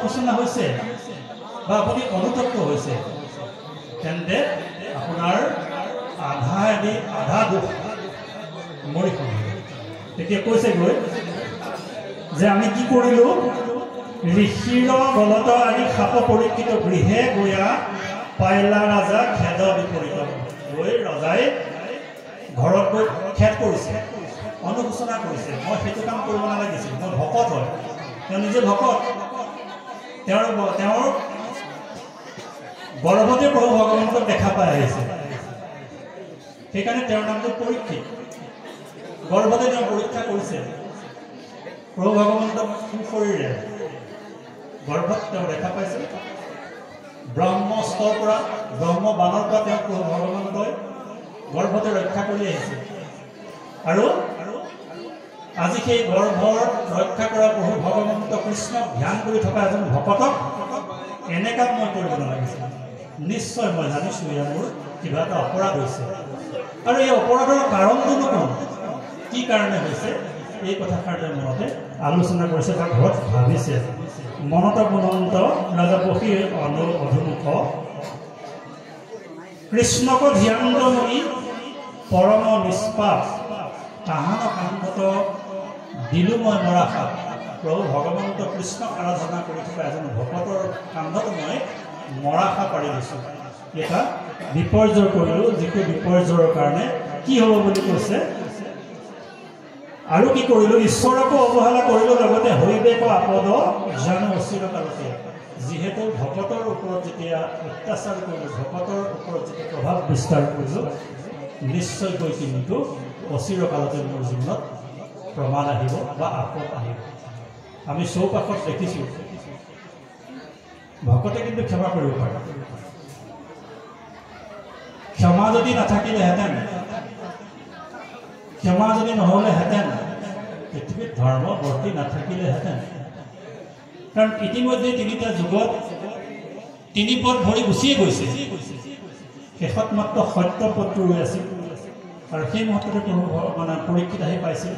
অনুশোচনা হৈছে বা আপুনি অনুতপ্ত হৈছে তেন্তে আপোনাৰ আধা দুখ মৰি শুনিব। তেতিয়া কৈছে গৈ যে আমি কি কৰিলোঁ ঋষিৰ গলত আনি সাপ পৰীক্ষিত গৃহে গৈ পাইলা ৰাজা খেদ বিপৰীত গৈ ৰজাই ঘৰত গৈ খেদ কৰিছে অনুশোচনা কৰিছে মই সেইটো কাম কৰিব নালাগিছিল মই ভকত হয় তেওঁ নিজে ভকত তেওঁৰ গৰ্ভতে প্ৰভু ভগৱন্তক দেখা পাই আহিছে সেইকাৰণে তেওঁৰ নামটো পৰীক্ষিত গৰ্ভতে তেওঁ পৰীক্ষা কৰিছে প্ৰভু ভগৱন্তক শৰীৰে গৰ্ভত তেওঁ দেখা পাইছে ব্ৰহ্মস্তৰ পৰা ব্ৰহ্ম বানৰ পৰা তেওঁ প্ৰভু ভগৱন্তই গৰ্ভতে ৰক্ষা কৰি আহিছে আৰু আজি সেই গৰ্ভৰ ৰক্ষা কৰা প্ৰভু ভগৱন্ত কৃষ্ণক ধ্যান কৰি থকা এজন ভকতক এনে কাম মই কৰিব নালাগিছিল নিশ্চয় মই জানিছোঁ ইয়াৰ মোৰ কিবা এটা অপৰাধ হৈছে আৰু এই অপৰাধৰ কাৰণটোনো কোন কি কাৰণে হৈছে এই কথাষাৰ মনতে আলোচনা কৰিছে বা ঘৰত ভাবিছে মনত গুণন্ত ৰাজা বশীৰ অধুমুখ কৃষ্ণক ধ্যানময়ী পৰম নিষ্পাপ তাহান কান্ধত দিলো মই মৰাশাপ প্ৰভু ভগৱন্ত কৃষ্ণক আৰাধনা কৰি থকা এজন ভকতৰ কান্ধত মই মৰাশা পাৰি দিছোঁ এটা বিপৰ্যয় কৰিলোঁ যিটো বিপৰ্যয়ৰ কাৰণে কি হ'ব বুলি কৈছে আৰু কি কৰিলোঁ ঈশ্বৰকো অৱহেলা কৰিলোঁ লগতে হৈবেক আপদ জানো অচিৰকালতে যিহেতু ভকতৰ ওপৰত যেতিয়া অত্যাচাৰ কৰিলোঁ ভকতৰ ওপৰত যেতিয়া প্ৰভাৱ বিস্তাৰ কৰিলোঁ নিশ্চয়কৈ কিন্তু অচিৰকালতে মোৰ জীৱনত প্ৰমাণ আহিব বা আপদ আহিব আমি চৌপাশত দেখিছোঁ ভকতে কিন্তু ক্ষমা কৰিব পাৰে ক্ষমা যদি নাথাকিলেহেঁতেন ক্ষমা যদি নহ'লেহেঁতেন পৃথিৱীত ধৰ্ম বৰ্তি নাথাকিলেহেঁতেন কাৰণ ইতিমধ্যে তিনিটা যুগত তিনি পদ ভৰি গুচিয়ে গৈছে শেষত মাত্ৰ সত্য পদটো ৰৈ আছিল আৰু সেই মুহূৰ্ততে মানে পৰীক্ষিত আহি পাইছিল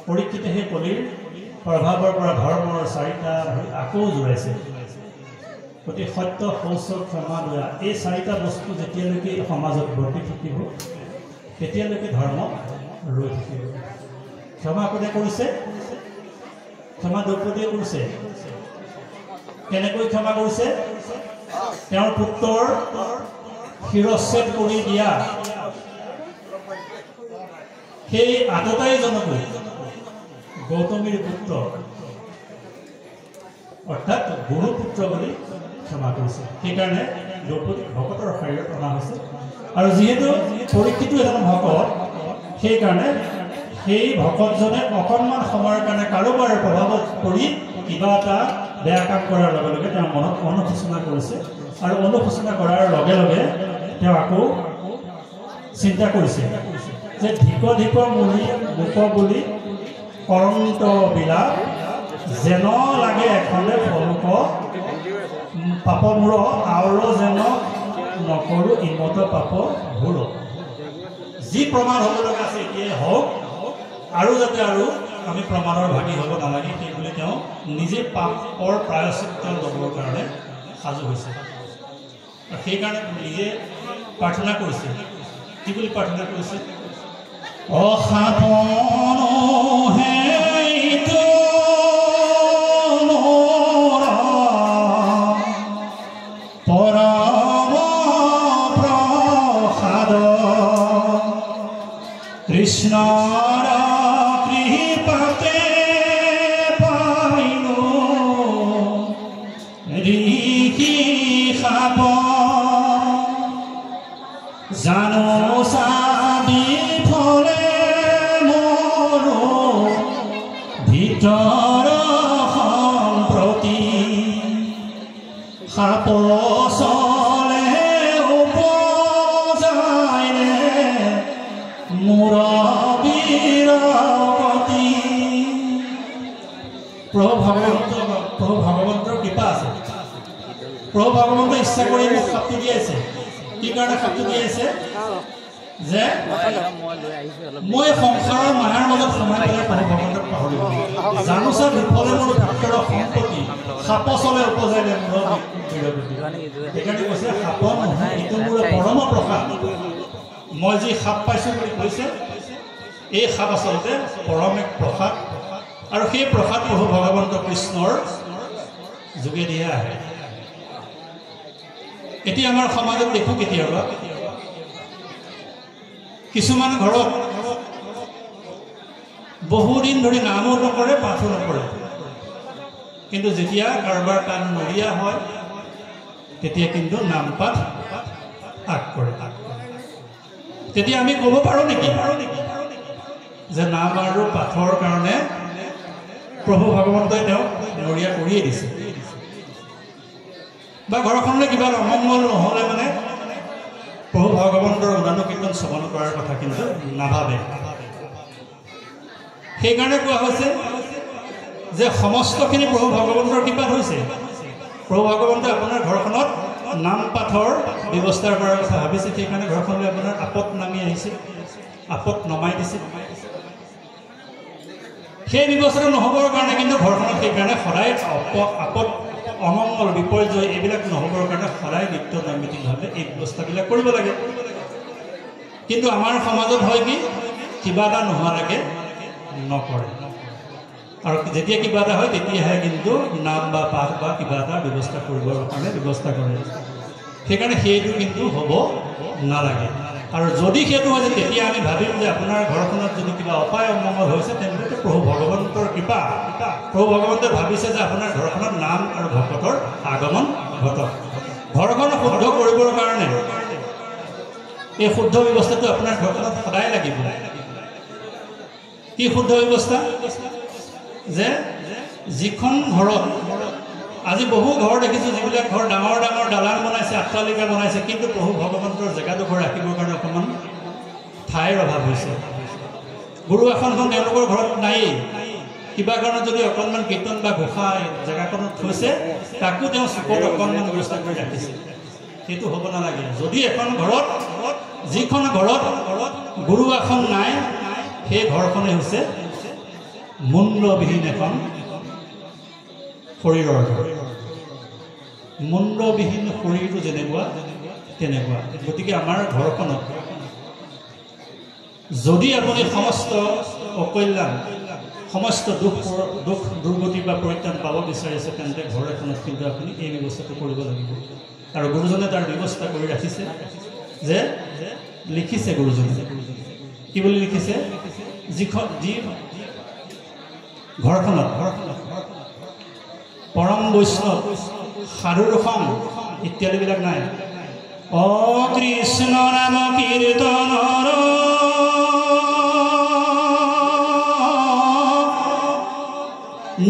পৰীক্ষিত সেই কলিৰ প্ৰভাৱৰ পৰা ধৰ্মৰ চাৰিটা আকৌ জোৰাইছে গতিকে সত্য শৌচ ক্ষমা দয়া এই চাৰিটা বস্তু যেতিয়ালৈকে সমাজত বৰ্তি থাকিব তেতিয়ালৈকে ধৰ্ম ৰৈ থাকিব ক্ষমা কোনে কৰিছে ক্ষমা দ্ৰৌপদীয়ে কৰিছে কেনেকৈ ক্ষমা কৰিছে তেওঁৰ পুত্ৰৰ শিৰচ্ছেদ কৰি দিয়া সেই আততায়ীজনকো গৌতমীৰ পুত্ৰ অৰ্থাৎ গুৰুপুত্ৰ বুলি ক্ষমা কৰিছে সেইকাৰণে দ্ৰৌপদী ভকতৰ শৰীৰত অনা হৈছে আৰু যিহেতু পৰীক্ষিতো এজন ভকত সেইকাৰণে সেই ভকতজনে অকণমান সময়ৰ কাৰণে কাৰোবাৰ প্ৰভাৱত পৰি কিবা এটা বেয়া কাম কৰাৰ লগে লগে তেওঁ মনত অনুশোচনা কৰিছে আৰু অনুশোচনা কৰাৰ লগে লগে তেওঁ আকৌ চিন্তা কৰিছে যে ধিক ধিক মুনি মুখ বুলি কৰন্ত বিলাপ যেন লাগে এখনে ফলুক পাপ মূৰ আওৰ যেন নকৰোঁ ইমত পাপ ভূৰ যি প্ৰমাণ হ'ব লগা আছে এতিয়াই হওক আৰু যাতে আৰু আমি প্ৰমাণৰ ভাগি হ'ব নালাগে সেই বুলি তেওঁ নিজে পাপৰ প্ৰায়শ্চিত্ত ল'বৰ কাৰণে সাজু হৈছে সেইকাৰণে নিজে প্ৰাৰ্থনা কৰিছে কি বুলি প্ৰাৰ্থনা কৰিছে অসাপনহে কৃষ্ণৰ কৃপাতে পাইনো ঋষি সাপ জানো চাবি ফলে মোৰ ভিতৰ সম্প্ৰতি সাপ প্ৰভু ভগৱন্তৰ কৃপা আছে প্ৰভু ভগৱন্তৰ ইচ্ছা কৰি মোক শক্তি দিয়াইছে কি কাৰণে শক্তি দিয়াইছে যে মই সংসাৰৰ মায়াৰ মাজত সোমাই পেলাই প্ৰভু ভগৱন্তক পাহৰিব জানোচা বিফলে মোৰ ভিতৰৰ সম্পত্তি সাপ চলে উপজাইলে সেইকাৰণে কৈছে সাপ নহয় এইটো মোৰ পৰম প্ৰসাদ মই যি সাপ পাইছোঁ বুলি কৈছে এই সাপ আচলতে পৰম এক প্ৰসাদ আৰু সেই প্ৰসাদ প্ৰভু ভগৱন্ত কৃষ্ণৰ যোগেদিহে আহে এতিয়া আমাৰ সমাজত দেখোঁ কেতিয়াবা কিছুমান ঘৰত বহুদিন ধৰি নামো নকৰে পাঠো নকৰে কিন্তু যেতিয়া কাৰোবাৰ কাণ নৰিয়া হয় তেতিয়া কিন্তু নাম পাঠ আগ কৰে তেতিয়া আমি ক'ব পাৰোঁ নেকি যে নাম আৰু পাঠৰ কাৰণে প্ৰভু ভগৱন্তই তেওঁক নৰিয়া কৰিয়ে দিছে বা ঘৰখনলৈ কিবা অমংগল নহ'লে মানে প্ৰভু ভগৱন্তৰ গুণানুকীৰ্তন শ্ৰৱণ কৰাৰ কথা কিন্তু নাভাবে সেইকাৰণে কোৱা হৈছে যে সমস্তখিনি প্ৰভু ভগৱন্তৰ কৃপাত হৈছে প্ৰভু ভগৱন্তই আপোনাৰ ঘৰখনত নাম পাঠৰ ব্যৱস্থা কৰাৰ কথা ভাবিছে সেইকাৰণে ঘৰখনলৈ আপোনাৰ আপত নামি আহিছে আপত নমাই দিছে সেই ব্যৱস্থাটো নহ'বৰ কাৰণে কিন্তু ঘৰখনত সেইকাৰণে সদায় আপত অমংগল বিপৰ্যয় এইবিলাক নহ'বৰ কাৰণে সদায় নিত্য নৈমিত্তিকভাৱে এই ব্যৱস্থাবিলাক কৰিব লাগে কিন্তু আমাৰ সমাজত হয় কি কিবা এটা নোহোৱালৈকে নকৰে আৰু যেতিয়া কিবা এটা হয় তেতিয়াহে কিন্তু নাম বা পাঠ বা কিবা এটা ব্যৱস্থা কৰিবৰ কাৰণে ব্যৱস্থা কৰে সেইকাৰণে সেইটো কিন্তু হ'ব নালাগে আৰু যদি সেইটো হয় তেতিয়া আমি ভাবিম যে আপোনাৰ ঘৰখনত যদি কিবা অপায় অমংগল হৈছে তেন্তে প্ৰভু ভগৱন্তৰ কৃপা প্ৰভু ভগৱন্তই ভাবিছে যে আপোনাৰ ঘৰখনত নাম আৰু ভকতৰ আগমন ঘটক ঘৰখন শুদ্ধ কৰিবৰ কাৰণে এই শুদ্ধ ব্যৱস্থাটো আপোনাৰ ঘৰখনত সদায় লাগিব কি শুদ্ধ ব্যৱস্থা যে যিখন ঘৰত আজি বহু ঘৰ দেখিছোঁ যিবিলাক ঘৰ ডাঙৰ ডাঙৰ দালান বনাইছে অট্টালিকা বনাইছে কিন্তু প্ৰভু ভগৱন্তৰ জেগাডোখৰ ৰাখিবৰ কাৰণে অকণমান ঠাইৰ অভাৱ হৈছে গুৰু আসনখন তেওঁলোকৰ ঘৰত নায়েই কিবা কাৰণত যদি অকণমান কীৰ্তন বা ঘোষা জেগাখনত থৈছে তাকো তেওঁ চুকত অকণমান ব্যৱস্থা কৰি ৰাখিছে সেইটো হ'ব নালাগে যদি এখন ঘৰত যিখন ঘৰত গুৰু আসন নাই সেই ঘৰখনেই হৈছে মুণ্ডবিহীন এখন শৰীৰৰ মুণ্ডবিহীন শৰীৰটো যেনেকুৱা তেনেকুৱা গতিকে আমাৰ ঘৰখনত যদি আপুনি সমস্ত অকল্যাণ সমস্ত দুখ দুৰ্গতি বা পৰিত্ৰাণ পাব বিচাৰিছে তেন্তে ঘৰ এখনত কিন্তু আপুনি এই ব্যৱস্থাটো কৰিব লাগিব আৰু গুৰুজনে তাৰ ব্যৱস্থা কৰি ৰাখিছে যে লিখিছে গুৰুজনে কি বুলি লিখিছে যি ঘৰখনত পৰম বৈষ্ণৱ সাধুৰ সং ইত্যাদিবিলাক নাই অ কৃষ্ণ নাম কীৰ্তনৰ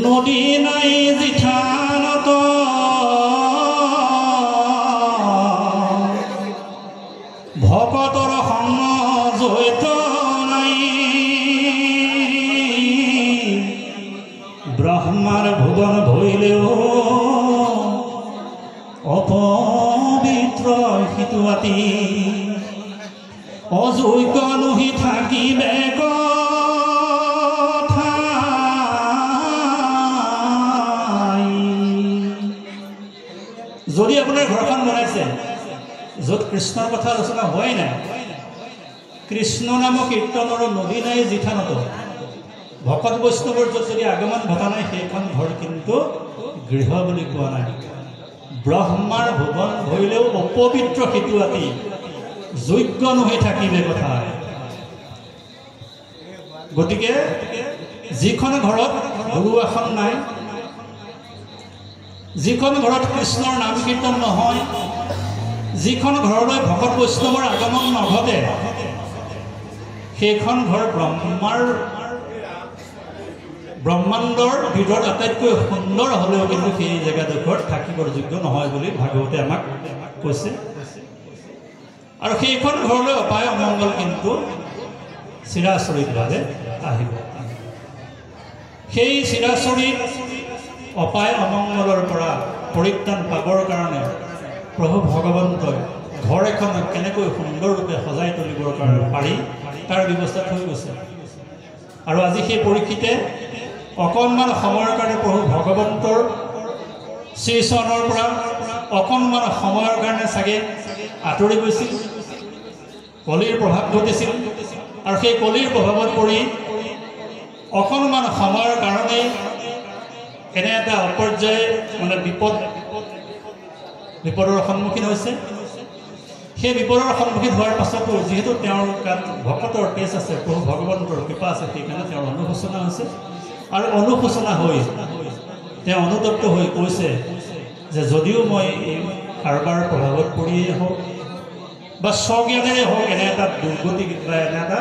নদী নাই জিঠানত ভকতৰ সং জৈত নাই ব্ৰহ্মাৰ ভুৱন ভৈলেও অপবিত্ৰ হিতুৱাতি অযোগ্য নহি থাকিবে যদি আপোনাৰ ঘৰখন বনাইছে য'ত কৃষ্ণৰ কথা আলোচনা হোৱাই নাই কৃষ্ণ নাম কীৰ্তনৰ নদী নাই জিঠানত ভকত বৈষ্ণৱৰ য'ত যদি আগমন ঘটা নাই সেইখন ঘৰ কিন্তু গৃহ বুলি কোৱা নাই ব্ৰহ্মাৰ ভুৱন ভৈলেও অপবিত্ৰ হিতুৱাতি যোগ্য নহি থাকিবে কথা গতিকে যিখন ঘৰত গুৰু আসন নাই যিখন ঘৰত কৃষ্ণৰ নাম কীৰ্তন নহয় যিখন ঘৰলৈ ভকত বৈষ্ণৱৰ আগমন নঘটে সেইখন ঘৰ ব্ৰহ্মাণ্ডৰ ভিতৰত আটাইতকৈ সুন্দৰ হ'লেও কিন্তু সেই জেগাডোখৰত থাকিবৰ যোগ্য নহয় বুলি ভাগৱতে আমাক কৈছে আৰু সেইখন ঘৰলৈ অপায় অমংগল কিন্তু চিৰাচৰিতভাৱে আহিব সেই চিৰাচৰিত অপায় অমংগলৰ পৰা পৰিত্ৰাণ পাবৰ কাৰণে প্ৰভু ভগৱন্তই ঘৰ এখন কেনেকৈ সুন্দৰৰূপে সজাই তুলিবৰ কাৰণে পাৰি তাৰ ব্যৱস্থা হৈ গৈছে আৰু আজি সেই পৰীক্ষিতে অকণমান সময়ৰ কাৰণে প্ৰভু ভগৱন্তৰ শ্ৰীচৰণৰ পৰা অকণমান সময়ৰ কাৰণে চাগে আঁতৰি গৈছিল, কলিৰ প্ৰভাৱ ঘটিছিল আৰু সেই কলিৰ প্ৰভাৱত পৰি অকণমান সময়ৰ কাৰণেই এনে এটা অপৰ্যায় মানে বিপদৰ সন্মুখীন হৈছে। সেই বিপদৰ সন্মুখীন হোৱাৰ পাছতো যিহেতু তেওঁৰ গাত ভকতৰ তেজ আছে, প্ৰভু ভগৱন্তৰ কৃপা আছে, সেইকাৰণে তেওঁৰ অনুশোচনা হৈছে আৰু অনুশোচনা হৈ তেওঁ অনুতপ্ত হৈ কৈছে যে যদিও মই এই কাৰোবাৰ প্ৰভাৱত পৰিয়েই হওক বা স্বজ্ঞানেৰে হওক এনে এটা দুৰ্গতি বা এনে এটা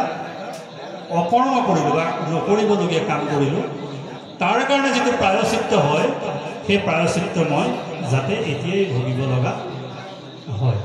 অকৰ্ম কৰিলোঁ বা নকৰিবলগীয়া কাম কৰিলোঁ, তাৰ কাৰণে যিটো প্ৰায়শ্চিত্ত হয় সেই প্ৰায়শ্চিত্ত মই যাতে এতিয়াই ভুগিব লগা হয়।